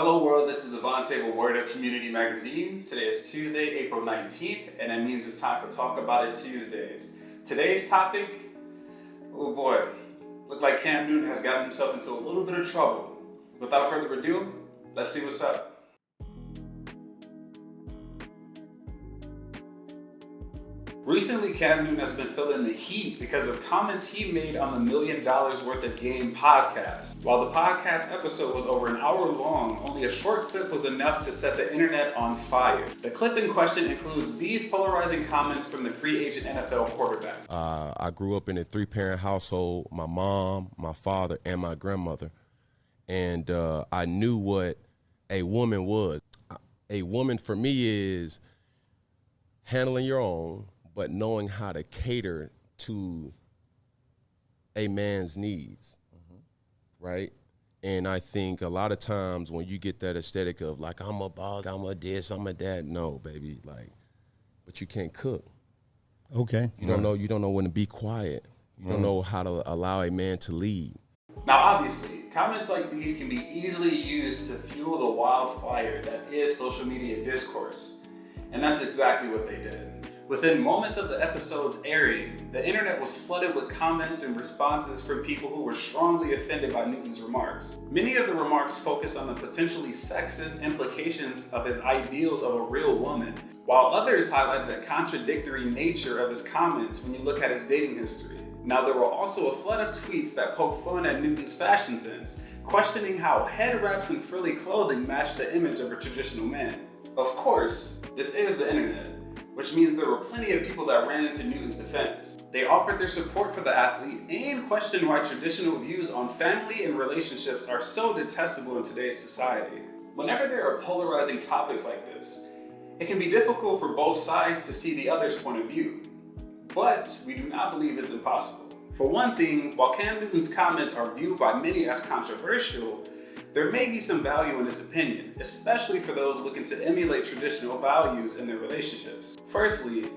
Hello world, this is Devontae with Word Up Community Magazine. Today is Tuesday, April 19th, and that means it's time for Talk About It Tuesdays. Today's topic, oh boy, look like Cam Newton has gotten himself into a little bit of trouble. Without further ado, let's see what's up. Recently, Cam Newton has been feeling the heat because of comments he made on the $1 Million Worth of Game podcast. While the podcast episode was over an hour long, only a short clip was enough to set the internet on fire. The clip in question includes these polarizing comments from the free agent NFL quarterback. I grew up in a 3-parent household, my mom, my father, and my grandmother. And I knew what a woman was. A woman for me is handling your own, but knowing how to cater to a man's needs, right? And I think a lot of times when you get that aesthetic of like, I'm a boss, I'm a this, I'm a that, no, baby, like, but you can't cook. Okay. You don't know when to be quiet. You don't know how to allow a man to lead. Now obviously, comments like these can be easily used to fuel the wildfire that is social media discourse. And that's exactly what they did. Within moments of the episode's airing, the internet was flooded with comments and responses from people who were strongly offended by Newton's remarks. Many of the remarks focused on the potentially sexist implications of his ideals of a real woman, while others highlighted the contradictory nature of his comments when you look at his dating history. Now, there were also a flood of tweets that poked fun at Newton's fashion sense, questioning how head wraps and frilly clothing matched the image of a traditional man. Of course, this is the internet, which means there were plenty of people that ran into Newton's defense. They offered their support for the athlete and questioned why traditional views on family and relationships are so detestable in today's society. Whenever there are polarizing topics like this, it can be difficult for both sides to see the other's point of view. But we do not believe it's impossible. For one thing, while Cam Newton's comments are viewed by many as controversial, there may be some value in his opinion, especially for those looking to emulate traditional values in their relationships. Firstly,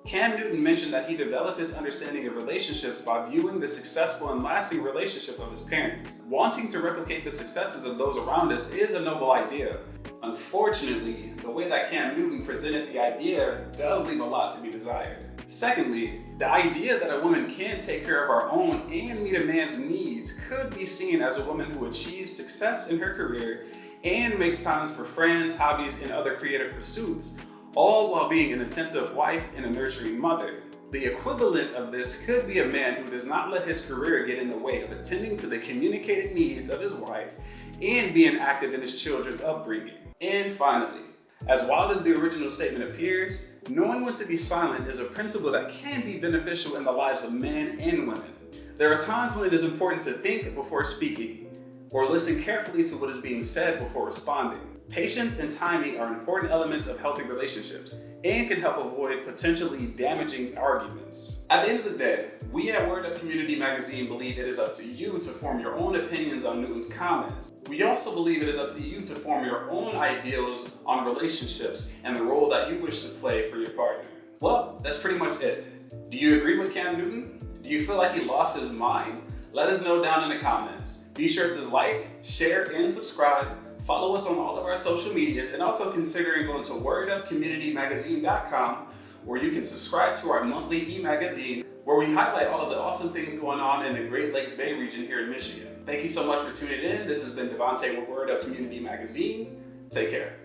Cam Newton mentioned that he developed his understanding of relationships by viewing the successful and lasting relationship of his parents. Wanting to replicate the successes of those around us is a noble idea. Unfortunately, the way that Cam Newton presented the idea does leave a lot to be desired. Secondly, the idea that a woman can take care of her own and meet a man's needs could be seen as a woman who achieves success in her career and makes times for friends, hobbies, and other creative pursuits, all while being an attentive wife and a nurturing mother. The equivalent of this could be a man who does not let his career get in the way of attending to the communicated needs of his wife and being active in his children's upbringing. And finally, as wild as the original statement appears, knowing when to be silent is a principle that can be beneficial in the lives of men and women. There are times when it is important to think before speaking, or listen carefully to what is being said before responding. Patience and timing are important elements of healthy relationships and can help avoid potentially damaging arguments. At the end of the day, we at Word Up Community Magazine believe it is up to you to form your own opinions on Newton's comments. We also believe it is up to you to form your own ideals on relationships and the role that you wish to play for your partner. Well, that's pretty much it. Do you agree with Cam Newton? Do you feel like he lost his mind? Let us know down in the comments. Be sure to like, share, and subscribe. Follow us on all of our social medias, and also considering going to wordupcommunitymagazine.com, where you can subscribe to our monthly e-magazine, where we highlight all of the awesome things going on in the Great Lakes Bay region here in Michigan. Thank you so much for tuning in. This has been Devontae with Word Up Community Magazine. Take care.